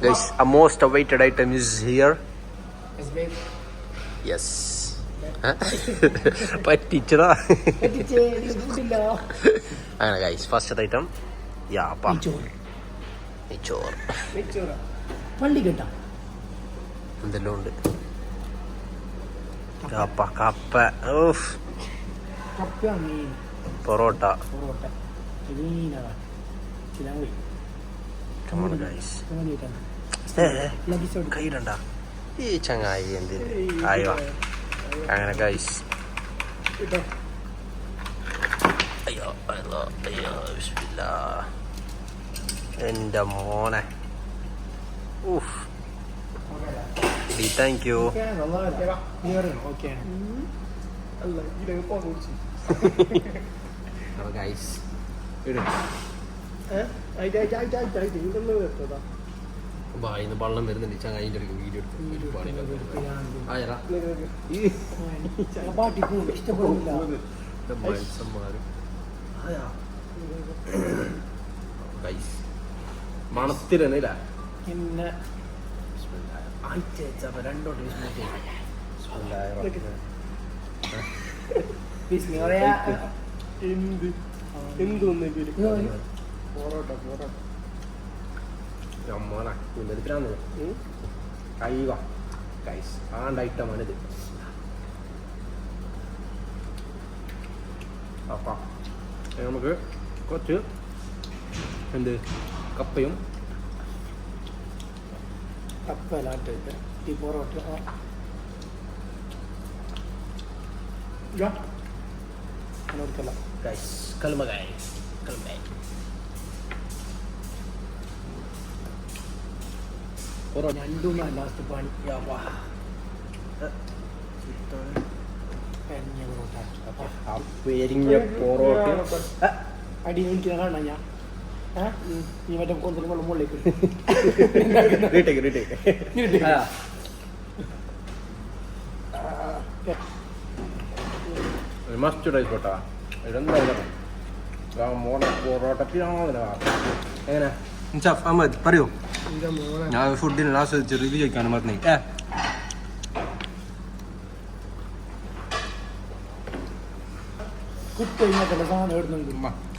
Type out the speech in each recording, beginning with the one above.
Guys, a most awaited item is here. Yes. പറ്റിച്ചതാ. അങ്ങനെ guys, first item എന്തെല്ലാം ഉണ്ട്. കപ്പ, പൊറോട്ട. കയ്യിലണ്ട ഈ ചങ്ങായി എന്തിന് ആയിവാ. അങ്ങനെ ഗൈസ്, അയ്യോ ബിസ്മില്ലാ. എൻ്റെ മോനെ, താങ്ക് യു. ഗൈസ് ഇന്ന് വെള്ളം വരുന്നുണ്ട്. ചങ്ങായിൻ്റെ അടുത്ത് വീഡിയോ എടുത്ത് മണത്തിരന്നില്ല. പിന്നെ കൈവാ ഗൈസ്, ആണ്ട് ഐറ്റമാണിത്. അപ്പം നമുക്ക് കുറച്ച് കപ്പയും കപ്പലാട്ടിട്ട് ഈ പൊറോട്ട ഗൈസ്. കൽമ ഗൈസ്, ലാസ്റ്റ് പണി പൊറോട്ട അടി എനിക്ക് കാണാ. ഞാൻ ഈ മറ്റേ കൊന്തലും വെള്ളം മുകളിലേക്ക് മസ്റ്റ് ആയിക്കോട്ടാ. എങ്ങനെ അഹമ്മദ് പറയൂ. ഞാൻ ഫുഡിന് ആസ്വദിച്ച് റിവ്യൂ ചോദിക്കാണ് പറഞ്ഞേ.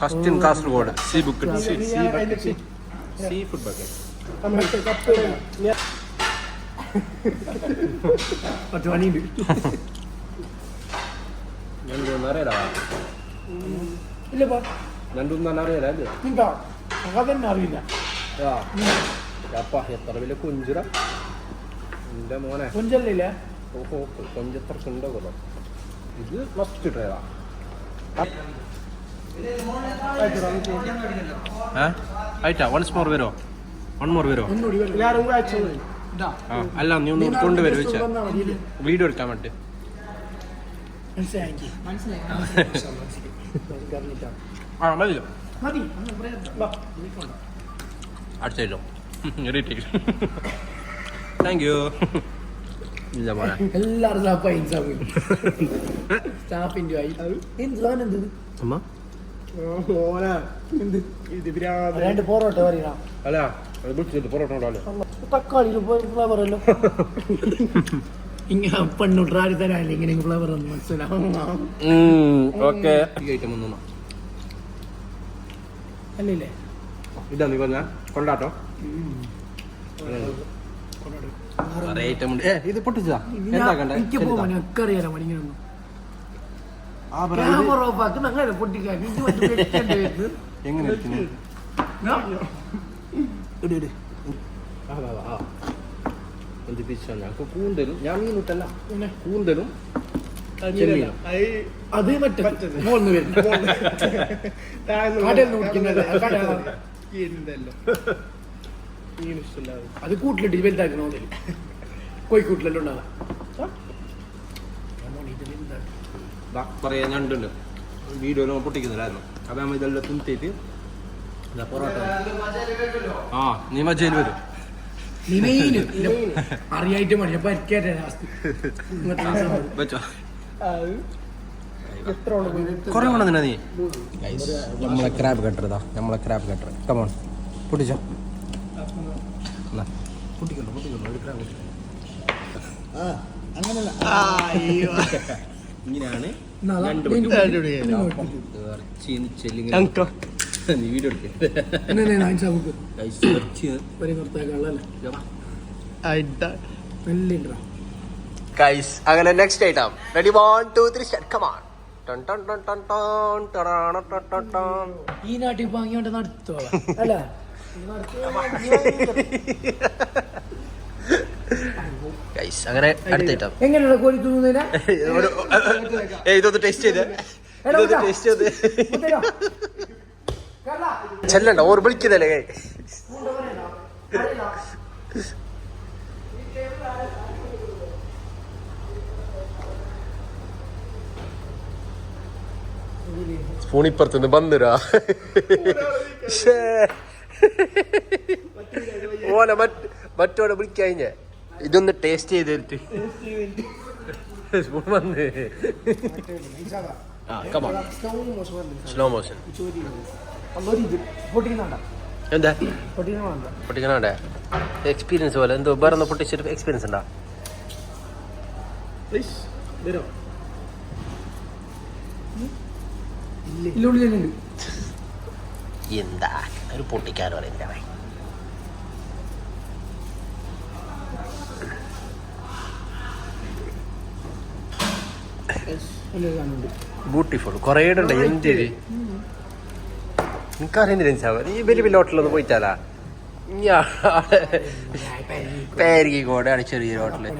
First Kasaragod sea food bucket. അറിയാലോ രണ്ടൊന്നും അറിയാലോ. അതന്നെ അറിയില്ല. എത്ര വലിയ കൊഞ്ചുര എന്റെ മോനെ. കൊഞ്ചല്ലേ? ഓഹോ, കൊഞ്ചെത്ര ഉണ്ടോ കൊല്ലോ. ഇത് മസ്റ്റ് ട്രൈവാ. വൺസ് മോർ വരുമോ? അല്ല, നീ ഒന്ന് കൊണ്ടുവരും വെച്ച വീഡിയോ എടുക്കാൻ വേണ്ടി. അടിച്ചോ. Thank you. ഇല്ല മോനെ, എല്ലാവരും പൊറോട്ട പറയാ. അല്ല പൊറോട്ട തക്കാളി ഫ്ലവറല്ലോ. ഇങ്ങനെ പെണ്ണുട്രാരി തരാല്ലേ ഇങ്ങനെ ഫ്ലവർ ഒന്നും മനസ്സിലാവും. അല്ലേ ഇതാ നീ പറഞ്ഞ കൊണ്ടാട്ടോ. ഇത് പൊട്ടിച്ചതാ. എനിക്ക് പോകാനൊക്കെ അറിയാലോ മണിങ്ങനൊന്നും. അങ്ങനെ പൊട്ടിക്കാൻ എങ്ങനെ ഞങ്ങൾക്ക് കൂന്തലും ഞാൻ മീനിട്ടല്ല കൂന്തലും അത് മറ്റേ അത് കൂട്ടിലിട്ട് വലുതാക്കണോ? കോഴിക്കൂട്ടിലെല്ലാം ഉണ്ടാകാം. കുറേ ഞണ്ടുണ്ട് വീഡിയോയിൽ പൊട്ടിക്കുന്നില്ലായിരുന്നു. അപ്പം നമ്മൾ ഇതെല്ലാം തിന്നിട്ട് പൊറോട്ട നീ മജയിൽ വരും. അറിയായിട്ട് മതി വെച്ചോ. കുറെ കൊണ്ടുവന്നില്ല നീ. നമ്മളെ ക്രാബ് കട്ടർ കമോൺ പൊട്ടിച്ചോ. പൊട്ടിക്കല്ലോ എടുക്കാൻ അങ്ങനെയല്ല ഇങ്ങനെയാണ് നീ വീഡിയോ അങ്ങനെ next item ready 1 2 3 start come on ടൺ ടൺ ടൺ ടൺ ടൺ ടൺ. ഈ നാട്ടിൽ വാങ്ങിയോണ്ട് നടത്തോ അല്ല ഗൈസ് അങ്ങനെ അടുത്ത ഐറ്റം എങ്ങനെയാണ് കോഴി തിന്നുന്നതിനാ ഇതൊന്ന് ടേസ്റ്റ് ചെയ്ത് ചെല്ലണ്ട ഓർ വിളിക്കുന്നല്ലേ കൈ സ്പൂണിപ്പുറത്തുനിന്ന് ബന്ധുരാ ഓലെ മറ്റോടെ വിളിക്കഴിഞ്ഞ ഇതൊന്ന് ടേസ്റ്റ് ചെയ്തിട്ട് സ്പൂൺ വന്ന് സ്ലോ മോഷൻ എന്താ പൊട്ടിക്കണേ എക്സ്പീരിയൻസ് പോലെ എന്തോ വേറെ ഒന്ന് പൊട്ടിച്ചിട്ട് എക്സ്പീരിയൻസ് ഉണ്ടാ എന്താ ഒരു പൊട്ടിക്കാരോ എന്റെ ബ്യൂട്ടിഫുൾ കുറേ ഉണ്ട് എന്ത് എനിക്കറിയുന്നില്ല ഈ വലിയ വലിയ ഹോട്ടലൊന്ന് പോയിട്ടാലാ പേരിക്കോടെയാണ് ചെറിയൊരു ഹോട്ടല്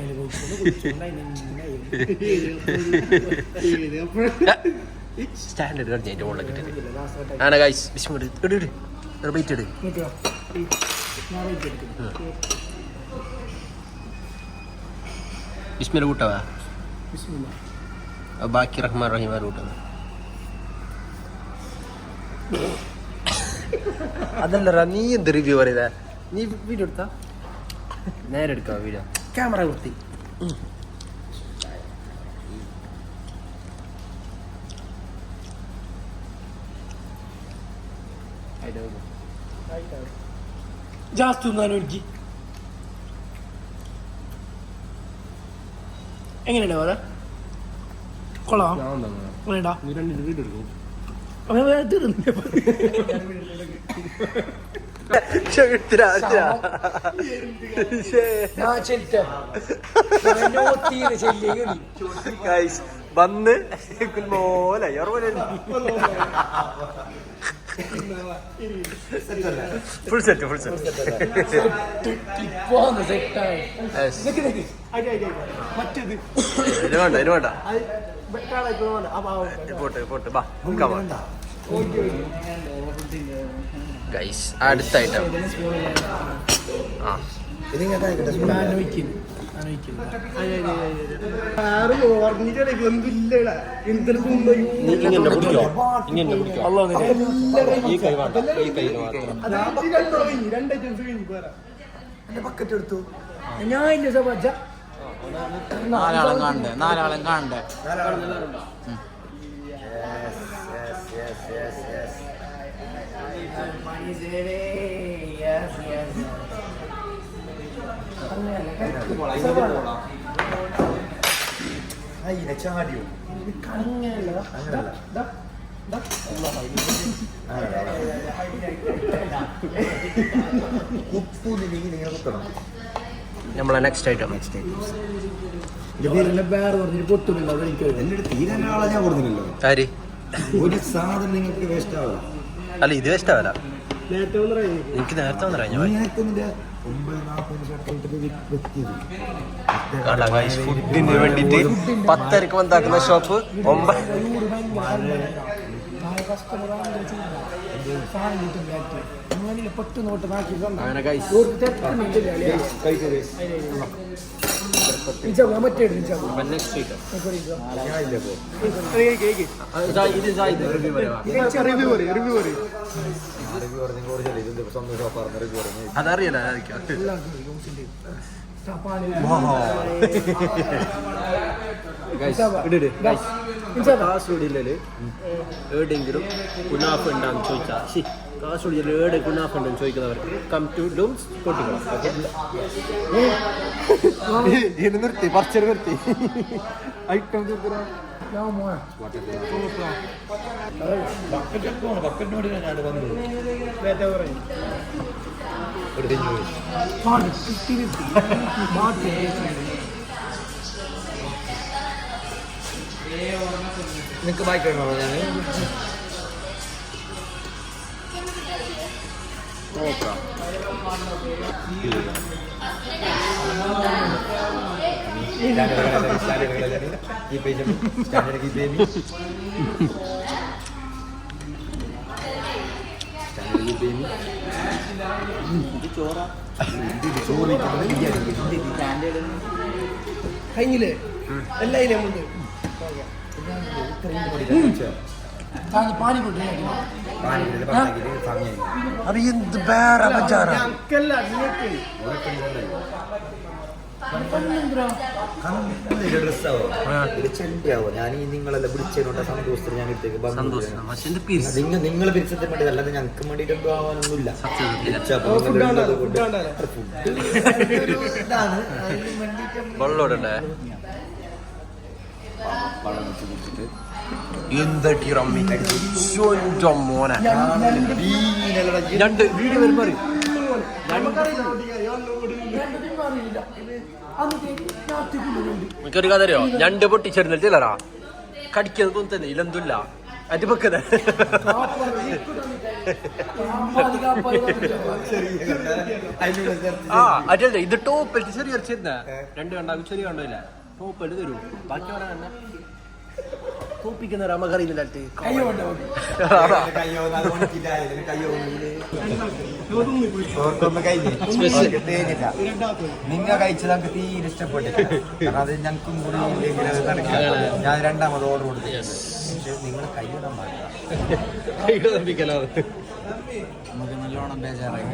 സ്റ്റാൻഡേർഡ് കഴിഞ്ഞ അതിന്റെ മുകളിൽ കിട്ടിയത് ആണ് ഗൈസ് ബൈറ്റ് ഇട് ബിസ്മിൽ കൂട്ടവാ ബാക്കി റഹ്മാൻ റഹീം കൂട്ടുന്നത് അതല്ലടാ നീ എന്ത് റിവ്യൂ പറയുക നീ വീഡിയോ എടുത്താ നേരെ എടുക്കാം വീഡിയോ ക്യാമറ കുത്തി ജാസ്തി ഒന്നാനൊരുക്കി എങ്ങനെയുണ്ട് വേറെ കൊള്ളാം വേണ്ട വന്ന് പോലെ ഫുൾ സെറ്റ് വേണ്ട പോട്ടെ ബാ ഗൈസ് അടുത്ത ഐറ്റം ബക്കറ്റ് എടുത്തു ഞാൻ ഇല്ല സബാജ നാലാളം കാണണ്ടേ ചാടിയോ നമ്മളെ നെക്സ്റ്റ് ഐറ്റം തീരാനാളെ ഞാൻ കൊടുത്തില്ലല്ലോ ആര് ഒരു സാധനം നിങ്ങൾക്ക് വേസ്റ്റ് ആവില്ല അല്ല ഇത് വേസ്റ്റ് ആവല എനിക്ക് നേരത്തെ ഫുഡിന് വേണ്ടിട്ട് 10:00 വന്നാക്കുന്ന ഷോപ്പ് 9 അതറിയല എവിടെയെങ്കിലും കുനാഫ് ഉണ്ടാന്ന് ചോദിച്ചാ കാസർഗോഡ് ജില്ലയുടെ ഗുണാഫുണ്ടെന്ന് ചോദിക്കുന്നവർക്ക് കം ടു ഡൂംസ് കൊട്ടിക്കണം. നിർത്തി പറിച്ചൊരു നിർത്തി ഐറ്റം നിനക്ക് വായിക്കണോ ഞാൻ നോക്കാം. കഴിഞ്ഞില്ലേ എല്ലാം ഇല്ലേ മുണ്ട് പാനി കൊണ്ട് അത് എന്ത് വേറെ ബജാറാ. ഡ്രസ്സാവോ ചെണ്ടിയാവോ? ഞാൻ ഈ നിങ്ങളെല്ലാം പിടിച്ചതിനോണ്ട സന്തോഷത്തിന് ഞാൻ ഇട്ടേക്ക് നിങ്ങൾ പിരിച്ചതിന് വേണ്ടി അല്ലാതെ ഞങ്ങൾക്ക് വേണ്ടിയിട്ട് എന്തോ ആവാനൊന്നുമില്ല. വെള്ളോടണ്ടേ എന്തട്ടി റമ്മി മോനെ രണ്ട് വീഡിയോ വരുമ്പോ എനിക്കൊരു കഥ അറിയോ? രണ്ട് പൊട്ടിച്ചേർന്നിട്ടില്ലറാ കടിക്കുന്നത് തോന്നുന്നു ഇല്ലെന്തില്ല അത് വെക്കത് ആ അതല്ലേ ഇത് ടോപ്പ് ചെറിയ ചെറുന്ന രണ്ട് കണ്ടാകും ചെറിയ കണ്ടില്ല ടോപ്പ് തരൂ ബാക്കി തന്നെ തോപ്പിക്കുന്ന രാമകറിയില്ല നിങ്ങ കഴിച്ചത് നമുക്ക് തീരെ ഇഷ്ടപ്പെട്ടില്ല. കാരണം അത് ഞങ്ങൾക്കും കൂടി ഞാൻ രണ്ടാമത് ഓർഡർ കൊടുത്തു. പക്ഷെ നിങ്ങൾ കൈയിടാൻ പാടില്ല. നമുക്ക് നല്ലോണം ബേജാറായി.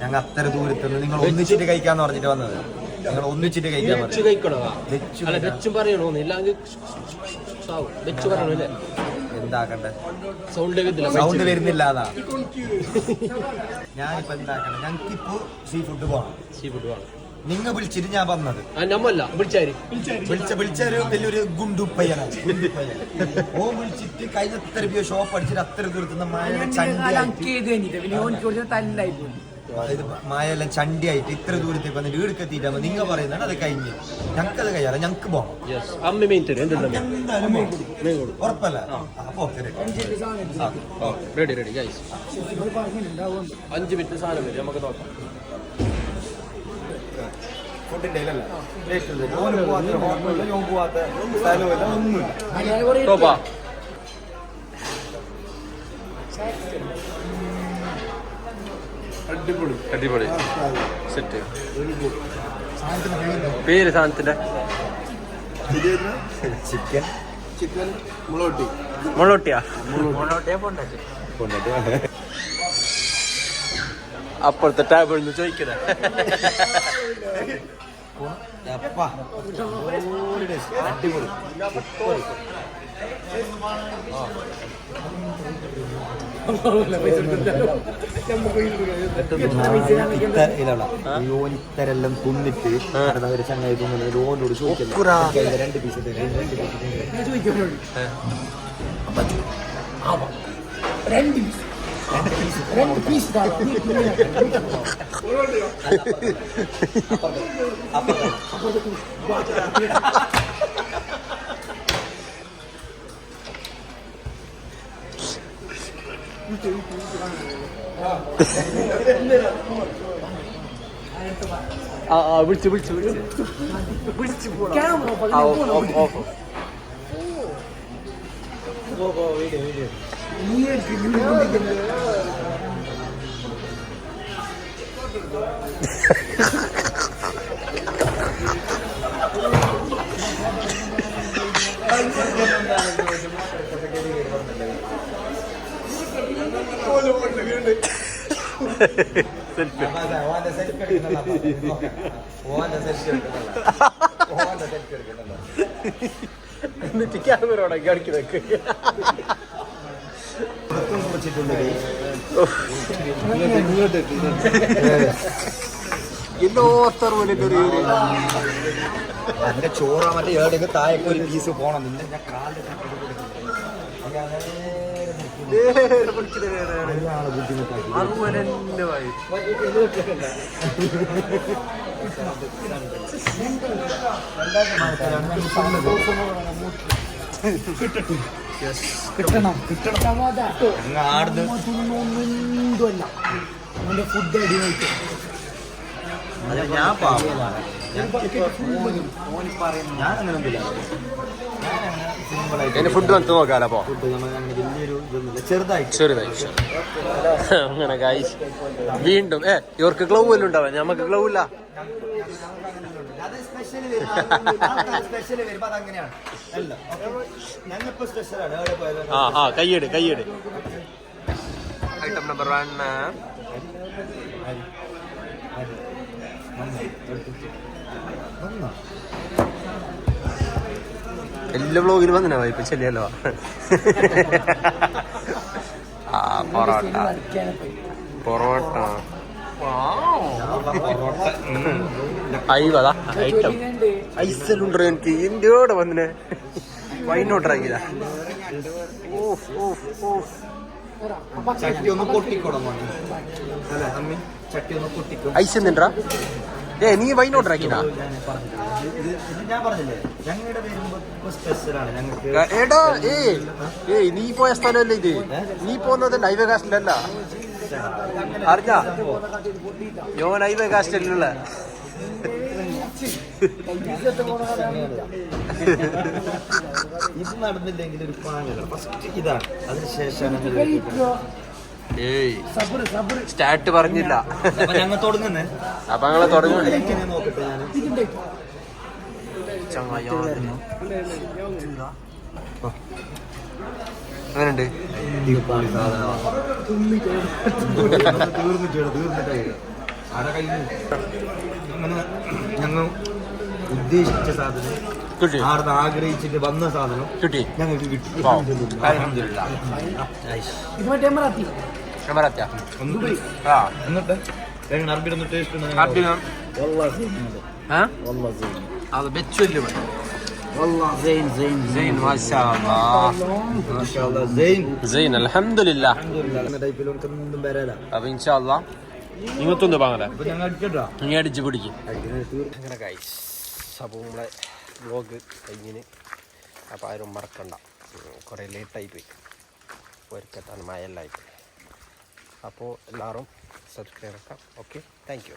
ഞങ്ങൾ അത്ര ദൂരത്തുനിന്ന് നിങ്ങൾ ഒന്നിച്ചിട്ട് കഴിക്കാന്ന് പറഞ്ഞിട്ട് വന്നത്. നിങ്ങൾ ഒന്നിച്ചിട്ട് കഴിക്കാൻ എന്താക്കണ്ടേ? സൗണ്ട് വരുന്നില്ല. അതാ ഞാനിപ്പോ എന്താക്കണം? ഞങ്ങൾക്കിപ്പോ സീ ഫുഡ് പോകണം. നിങ്ങ വിളിച്ചിട്ട് ഞാൻ വന്നത് വിളിച്ചൊരു വലിയൊരു ഗുണ്ടുപ്പയ്യനാണ്. ഓ വിളിച്ചിട്ട് കഴിഞ്ഞ എത്ര രൂപ ഷോപ്പ് അടിച്ചിട്ട് അത്ര ദൂരത്തുനിന്ന് മായെല്ലാം ചണ്ടിയായിട്ട് ഇത്ര ദൂരത്തേക്ക് വന്നിട്ട് വീടുക്കെത്തിയിട്ടാകുമ്പോ നിങ്ങൾ പറയുന്നത് അത് കഴിഞ്ഞ് ഞങ്ങൾക്കത് കഴിയാതെ ഞങ്ങൾക്ക് പോകണം. ഉറപ്പല്ല? അപ്പൊ 5 മിനിറ്റ് സാധനം വരും നമുക്ക് നോക്കാം. ഫുഡിന്റെ ഒന്നുമില്ല. അടിപൊളി സെറ്റ്. പേര് സാധനത്തിന്റെ ചിക്കൻ മുളോട്ടിയാ അപ്പുറത്തെ ടേബിളിൽ നിന്ന് ചോദിക്കുന്നത്. അടിപൊളി ഇത്തരെല്ലാം തിന്നിട്ട് അവര് ചങ്ങായി തിന്നുന്നത് ഓനോട് ചോദിക്കില്ല. 2 പീസ് വിളിച്ചു എന്നിട്ട് ക്യാമറ കളിക്കുന്നൊക്കെ വെച്ചിട്ടുണ്ട് അതിന്റെ ചോറ മറ്റേ ഏടെയൊക്കെ താഴേക്ക് ഒരു പീസ് പോണം നിന്റെ ഞാൻ കാലിൽ ബുദ്ധിമുട്ടാക്കി കിട്ടണം ആടുന്ന് ഒന്നുമല്ല അവന്റെ ഫുഡ് അടിവായിട്ട് ഞാൻ പാവമാണ് ഞാൻ അങ്ങനെ ഒന്നുമില്ല ഫുഡ് വന്ന് നോക്കാലോ അപ്പോ ഫുഡ് നമ്മൾ അങ്ങനെ വലിയൊരു ഇതൊന്നുമില്ല ചെറുതായിട്ട് ചെറുതായി അങ്ങനെ ഗൈസ് വീണ്ടും ഇവർക്ക് ഗ്ലൗ എല്ലാം ഉണ്ടാവാ ഞമ്മക്ക് ഗ്ലൗ ഇല്ല അത് സ്പെഷ്യൽ വരുമ്പോ അതങ്ങനെയാണ് അല്ല ഞങ്ങളിപ്പോ സ്പെഷ്യലാണ് എവിടെ പോയാലും ആ കയ്യട് ഐറ്റം നമ്പർ 1 എല്ലാ വ്ളോഗിലും വന്നിനാ ഇപ്പൊ ശരിയല്ലോ ആ പൊറോട്ട അയ്യതാ ഐറ്റം ഐസലുണ്ടോ എനിക്ക് ഇന്ത്യയോടെ വന്നിനെ വൈനോട്ടറാക്കില്ല ചട്ടി ഒന്ന് പൊട്ടിക്കണം അല്ലേ അമ്മി ചട്ടി ഒന്ന് പൊട്ടിക്കും ഐസ് എന്തിണ്ടാ നീ വൈനോട്ടറാക്കിനാ ഞാൻ പറഞ്ഞില്ലേ ഞങ്ങളുടെ വരുമ്പോ സ്പെഷ്യലാണ് ഞങ്ങൾക്ക് ഏടാ നീ പോയ സ്ഥലമല്ലേ ഇത് നീ പോകുന്നത് ഹൈവേ കാസ്റ്റിലല്ല അറിഞ്ഞാ യോൻ ഹൈവേ കാസ്റ്റിലുള്ള ഇത് നടന്നില്ലെങ്കിൽ ഒരു പാങ്ങല്ല ഫസ്റ്റ് ഇതാണ് അതിനുശേഷം സ്റ്റാർട്ട് പറഞ്ഞില്ല ഞങ്ങൾ തുടങ്ങുന്നേ അപ്പൊ ഞങ്ങളെ തുടങ്ങി എങ്ങനെ നോക്കട്ടെ ഞാൻ അങ്ങനെയുണ്ട് ഞങ്ങൾ ഉദ്ദേശിച്ച സാധനം കിട്ടി ആടുന്ന് ആഗ്രഹിച്ചിട്ട് വന്ന സാധനം കിട്ടി ഞങ്ങൾക്ക് കിട്ടി ഇത് മറ്റേ മറാത്തി എന്നിട്ട് അറബിയുടെ ഒന്ന് ടേസ്റ്റ് അത് വെച്ചല്ലേ അൽഹംദുലില്ലാ അപ്പൊ ഇൻഷാ അല്ലാഹ് ഇങ്ങനത്തൊന്ന് വാങ്ങല നീ അടിച്ച് പിടിക്കും അങ്ങനെ ഗൈസ് അപ്പോൾ നമ്മളെ വ്ളോഗ് കഴിഞ്ഞിന് അപ്പോൾ ആരും മറക്കണ്ട കുറേ ലേറ്റായി പോയി ഒരുക്കെത്താൻ മഴയെല്ലായിട്ട് അപ്പോൾ എല്ലാവരും സബ്സ്ക്രൈബ് ആക്കാം ഓക്കെ താങ്ക് യു